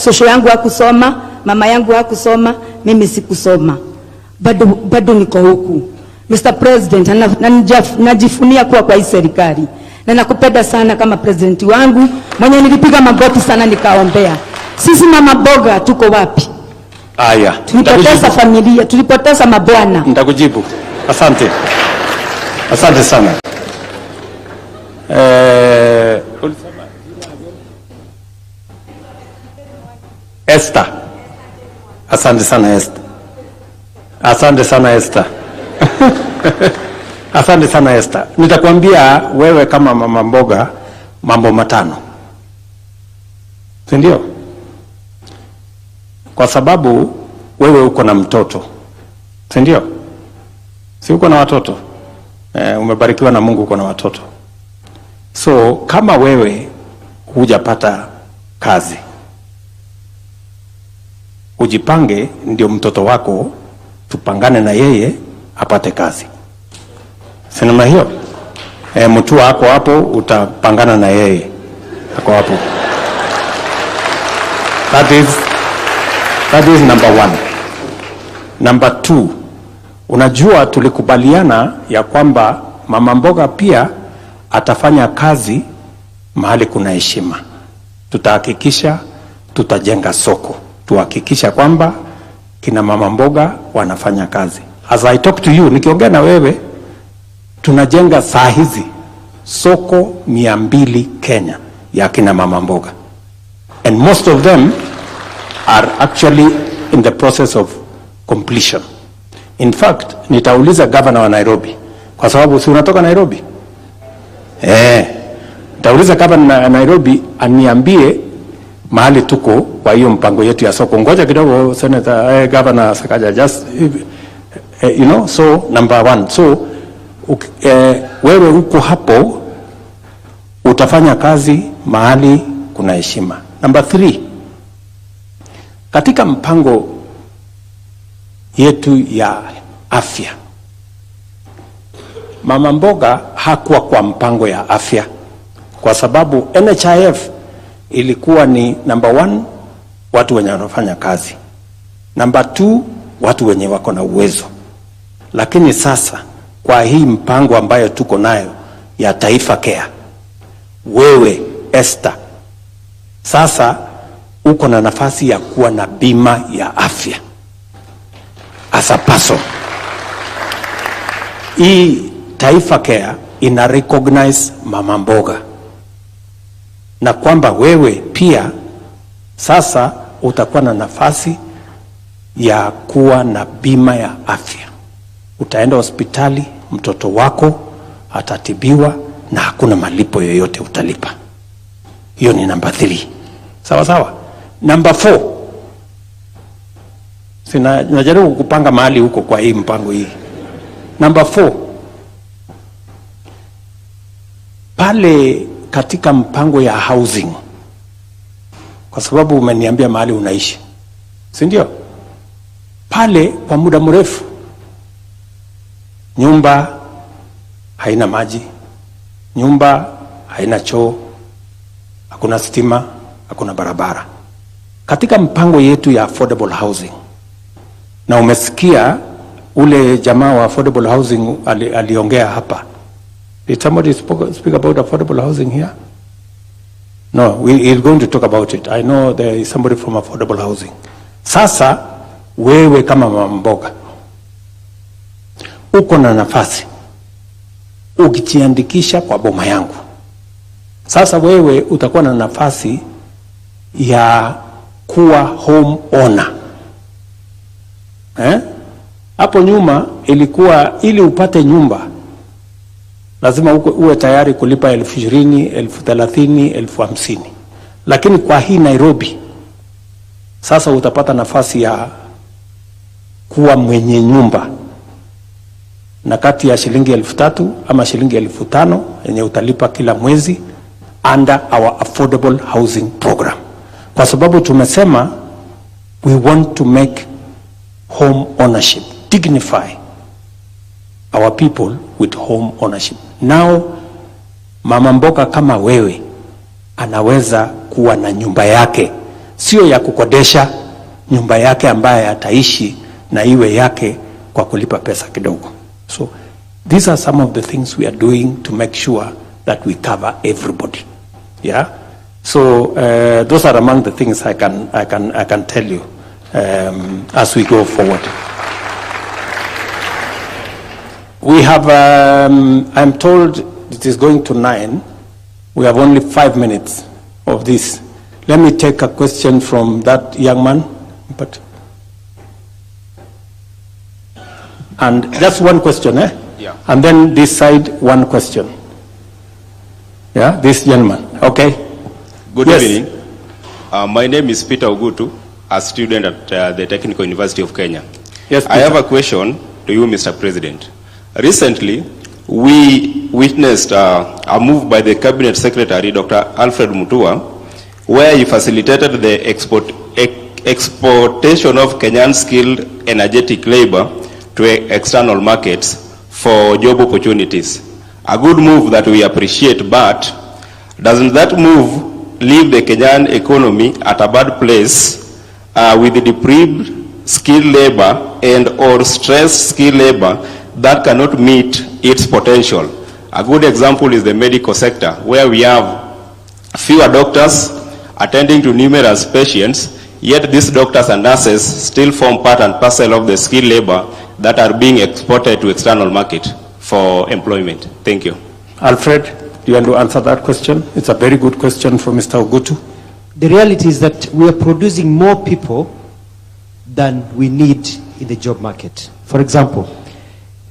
Sosho yangu hakusoma, mama yangu hakusoma, mimi sikusoma. Bado niko huku. Mr. President, najifunia kuwa kwa hii serikali. Na nakupenda sana kama president wangu, mwenye nilipiga magoti sana nikaombea. Sisi mama mboga tuko wapi? Aya, tulipoteza familia, tulipoteza mabwana. Nitakujibu. Asante. Asante sana. Esther. Asante sana Esther. Asante sana Esther. Asante sana Esther. Nitakwambia wewe kama mama mboga mambo matano. Si ndio? Kwa sababu wewe uko na mtoto. Si ndio? Si uko na watoto? Umebarikiwa na Mungu, uko na watoto. So kama wewe hujapata kazi, ujipange ndio mtoto wako tupangane na yeye apate kazi. Sinema hiyo? Mtu wako hapo utapangana na yeye. Ako hapo. That is number 1. Number 2, unajua tulikubaliana ya kwamba mama mboga pia atafanya kazi mahali kuna heshima. Tutahakikisha tutajenga soko. Tuhakikisha kwamba kina mama mboga wanafanya kazi. As I talk to you, nikiongea na wewe, tunajenga saa hizi soko 200 Kenya ya kina mama mboga. And most of them are actually in the process of completion. In fact, nitauliza governor wa Nairobi, kwa sababu si unatoka Nairobi? Nitauliza governor wa Nairobi aniambie mahali tuko kwa hiyo mpango yetu ya soko. Ngoja kidogo Senator, Governor Sakaja, just so number 1. So wewe uko hapo utafanya kazi mahali kuna heshima. Number 3, katika mpango yetu ya afya, mama mboga hakuwa kwa mpango ya afya kwa sababu NHIF ilikuwa ni number 1 watu wenye wanafanya kazi, number 2 watu wenye wako na uwezo. Lakini sasa kwa hii mpango ambayo tuko nayo ya Taifa Care, wewe Esther sasa uko na nafasi ya kuwa na bima ya afya as a person. Hii Taifa Care ina recognize mama mboga, na kwamba wewe pia sasa utakuwa na nafasi ya kuwa na bima ya afya. Utaenda hospitali, mtoto wako atatibiwa na hakuna malipo yoyote utalipa. Hiyo ni number 3. Sawa sawa? Number 4, najaribu kupanga mahali huko kwa hii mpango hii. Number 4, pale katika mpango ya housing, kwa sababu umeniambia mahali unaishi, si ndio? Pale kwa muda mrefu nyumba haina maji, nyumba haina choo, hakuna stima, hakuna barabara. Katika mpango yetu ya affordable housing, na umesikia ule jamaa wa affordable housing aliongea hapa. Did somebody speak about affordable housing here? No, we are going to talk about it. I know there is somebody from affordable housing. Sasa wewe kama mama mboga uko na nafasi ukijiandikisha kwa boma yangu. Sasa wewe utakuwa na nafasi ya kuwa home owner. Hapo nyuma ilikuwa ili upate nyumba lazima uwe tayari kulipa 20,000, 30,000, 50,000. Lakini kwa hii Nairobi sasa utapata nafasi ya kuwa mwenye nyumba, na kati ya shilingi 3,000 ama shilingi 5,000 yenye utalipa kila mwezi under our affordable housing program. Kwa sababu tumesema we want to make home ownership, dignify our people with home ownership. Now mama mboga kama wewe anaweza kuwa na nyumba yake sio ya kukodesha nyumba yake ambaye ataishi na iwe yake kwa kulipa pesa kidogo. So these are some of the things we are doing to make sure that we cover everybody. Yeah. So those are among the things I can tell you as we go forward. We have, I'm told it is going to 9. We have only 5 minutes of this. Let me take a question from that young man. And just one question, eh? Yeah. And then this side, one question. Yeah, this gentleman. Okay. Good Yes. evening. My name is Peter Ogutu, a student at the Technical University of Kenya. Yes, I have a question to you, Mr. President. Recently, we witnessed a move by the Cabinet Secretary, Dr. Alfred Mutua, where he facilitated the exportation of Kenyan skilled energetic labor to external markets for job opportunities. A good move that we appreciate, but doesn't that move leave the Kenyan economy at a bad place with the deprived skilled labor and or stressed skilled labor that cannot meet its potential? A good example is the medical sector, where we have fewer doctors attending to numerous patients, yet these doctors and nurses still form part and parcel of the skilled labor that are being exported to external market for employment. Thank you. Alfred, do you want to answer that question? It's a very good question from Mr. Ogutu. The reality is that we are producing more people than we need in the job market. For example,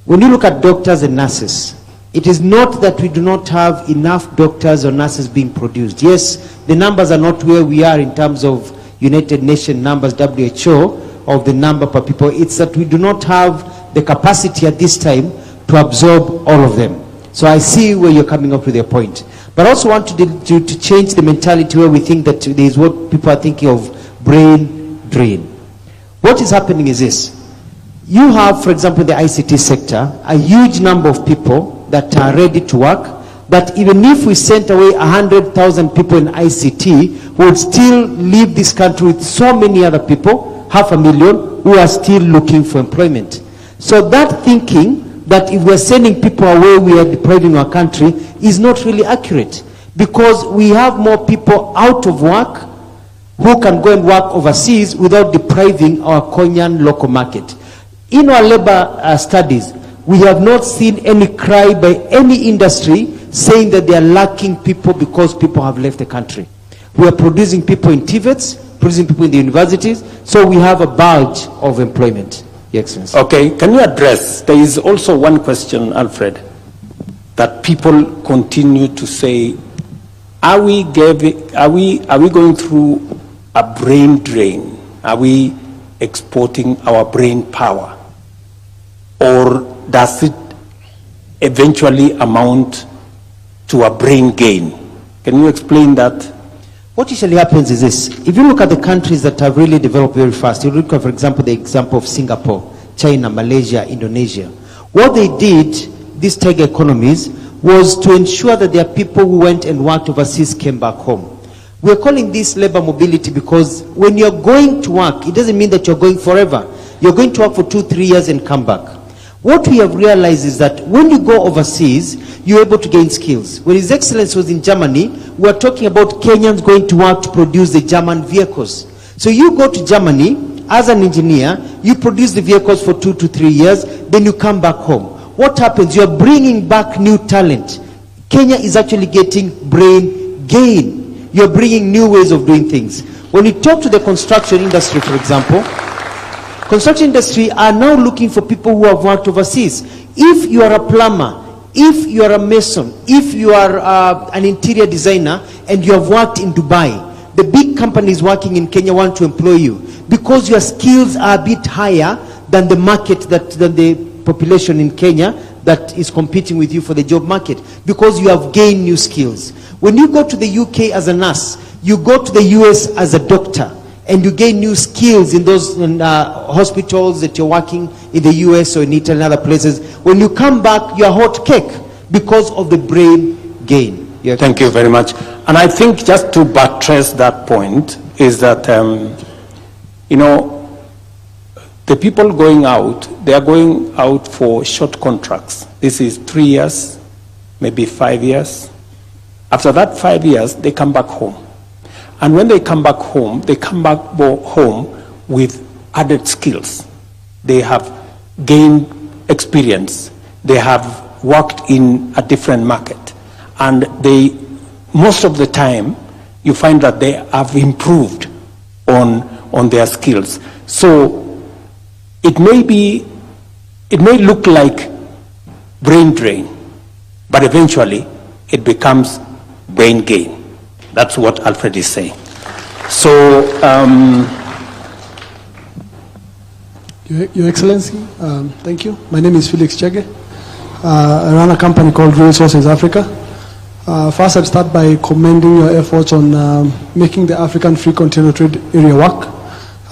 when you look at doctors and nurses, it is not that we do not have enough doctors or nurses being produced. Yes, the numbers are not where we are in terms of United Nations numbers, WHO, of the number per people. It's that we do not have the capacity at this time to absorb all of them. So I see where you're coming up with your point. But I also want to change the mentality where we think that there is what people are thinking of brain drain. What is happening is this. You have, for example, in the ICT sector, a huge number of people that are ready to work, that even if we sent away 100,000 people in ICT, we would still leave this country with so many other people, 500,000, who are still looking for employment. So that thinking that if we're sending people away, we are depriving our country, is not really accurate, because we have more people out of work who can go and work overseas without depriving our Kenyan local market. In our labor studies, we have not seen any cry by any industry saying that they are lacking people because people have left the country. We are producing people in TVETs, producing people in the universities, so we have a bulge of employment. Your Excellency. Okay, can you address, there is also one question, Alfred, that people continue to say, are we going through a brain drain? Are we exporting our brain power? Or does it eventually amount to a brain gain? Can you explain that? What usually happens is this. If you look at the countries that have really developed very fast, you look at, for example, the example of Singapore, China, Malaysia, Indonesia. What they did, these tech economies, was to ensure that their people who went and worked overseas came back home. We're calling this labor mobility because when you're going to work, it doesn't mean that you're going forever. You're going to work for 2-3 years and come back. What we have realized is that when you go overseas, you're able to gain skills. When His Excellency was in Germany, we are talking about Kenyans going to work to produce the German vehicles. So you go to Germany as an engineer, you produce the vehicles for 2 to 3 years, then you come back home. What happens? You're bringing back new talent. Kenya is actually getting brain gain. You're bringing new ways of doing things. When you talk to the construction industry, for example, construction industry are now looking for people who have worked overseas. If you are a plumber, if you are a mason, if you are an interior designer and you have worked in Dubai, the big companies working in Kenya want to employ you because your skills are a bit higher than the market, than the population in Kenya that is competing with you for the job market, because you have gained new skills. When you go to the UK as a nurse, you go to the US as a doctor, and you gain new skills in those hospitals that you're working in the US or in Italy and other places. When you come back, you're hot cake because of the brain gain. Thank you very much. And I think just to buttress that point, is that, you know, the people going out, they are going out for short contracts. This is 3 years, maybe 5 years. After that 5 years, they come back home. And when they come back home home with added skills. They have gained experience. They have worked in a different market. And they, most of the time, you find that they have improved on their skills. So it may look like brain drain, but eventually it becomes brain gain. That's what Alfred is saying. So, Your Excellency, thank you. My name is Felix Chege. I run a company called Real Sources Africa. First, I'd start by commending your efforts on making the African Free Container Trade Area work.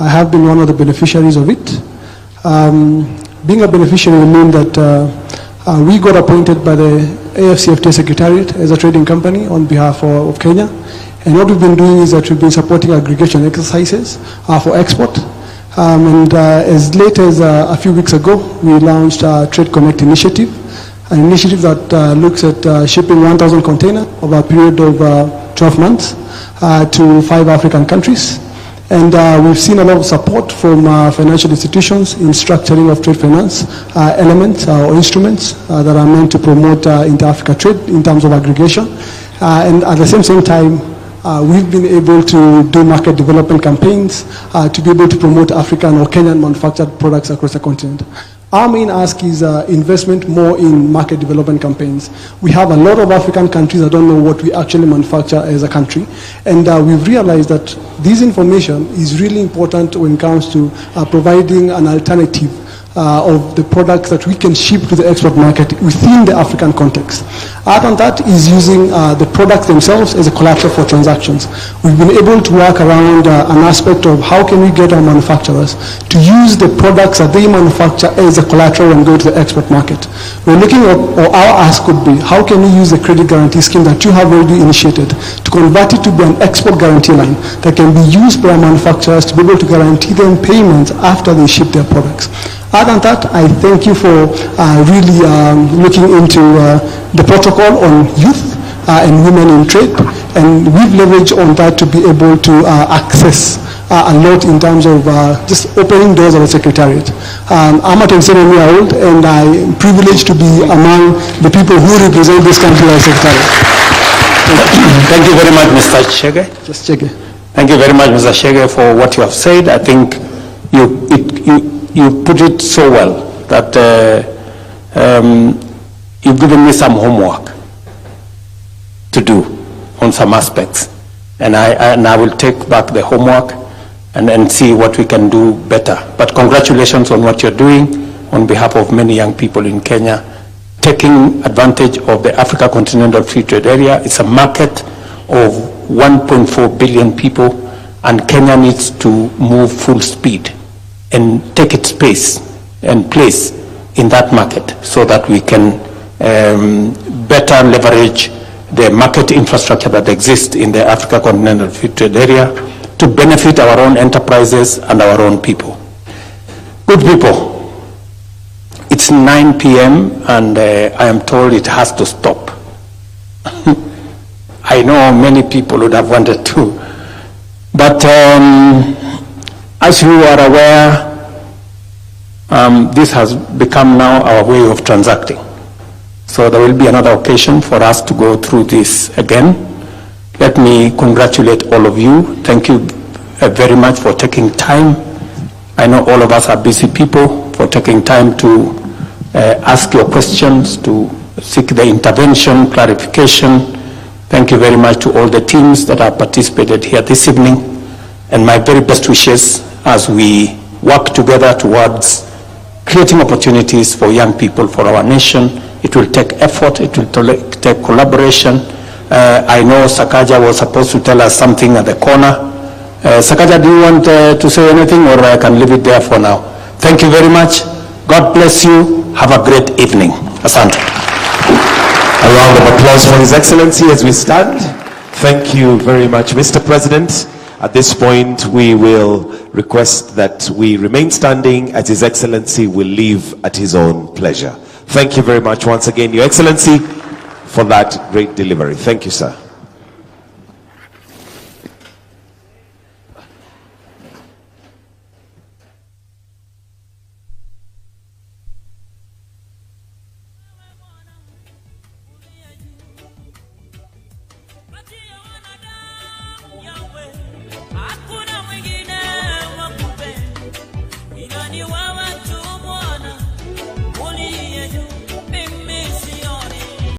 I have been one of the beneficiaries of it. Being a beneficiary means that we got appointed by the AFCFTA Secretariat as a trading company on behalf of Kenya. And what we've been doing is that we've been supporting aggregation exercises for export. As late as a few weeks ago, we launched a Trade Connect initiative, an initiative that looks at shipping 1,000 containers over a period of 12 months to 5 African countries. And we've seen a lot of support from financial institutions in structuring of trade finance elements or instruments that are meant to promote inter-Africa trade in terms of aggregation. And at the same time, we've been able to do market development campaigns to be able to promote African or Kenyan manufactured products across the continent. Our main ask is investment more in market development campaigns. We have a lot of African countries that don't know what we actually manufacture as a country. And we've realized that this information is really important when it comes to providing an alternative of the products that we can ship to the export market within the African context. Other than that is using the products themselves as a collateral for transactions. We've been able to work around an aspect of how can we get our manufacturers to use the products that they manufacture as a collateral and go to the export market. We're looking at, or our ask could be, how can we use the credit guarantee scheme that you have already initiated to convert it to be an export guarantee line that can be used by our manufacturers to be able to guarantee them payments after they ship their products. Other than that, I thank you for really looking into the protocol on youth and women in trade, and we've leveraged on that to be able to access a lot in terms of just opening doors of the Secretariat. I'm a 27-year-old, and I'm privileged to be among the people who represent this country as Secretariat. Thank you very much, Mr. Chege. Just Chege. Thank you very much, Mr. Chege, for what you have said. I think you put it so well that you've given me some homework to do on some aspects. And I will take back the homework and see what we can do better. But congratulations on what you're doing on behalf of many young people in Kenya, taking advantage of the Africa Continental Free Trade Area. It's a market of 1.4 billion people, and Kenya needs to move full speed and take its space and place in that market so that we can better leverage the market infrastructure that exists in the Africa Continental Free Trade Area to benefit our own enterprises and our own people. Good people, it's 9 p.m. and I am told it has to stop. I know many people would have wanted to, but as you are aware, this has become now our way of transacting. So there will be another occasion for us to go through this again. Let me congratulate all of you. Thank you very much for taking time. I know all of us are busy people, for taking time to ask your questions, to seek the intervention, clarification. Thank you very much to all the teams that have participated here this evening. And my very best wishes as we work together towards creating opportunities for young people, for our nation. It will take effort, it will take collaboration. I know Sakaja was supposed to tell us something at the corner. Sakaja, do you want to say anything, or I can leave it there for now? Thank you very much. God bless you. Have a great evening. Asante. A round of applause for His Excellency as we stand. Thank you very much, Mr. President. At this point, we will request that we remain standing as His Excellency will leave at his own pleasure. Thank you very much once again, Your Excellency, for that great delivery. Thank you, sir.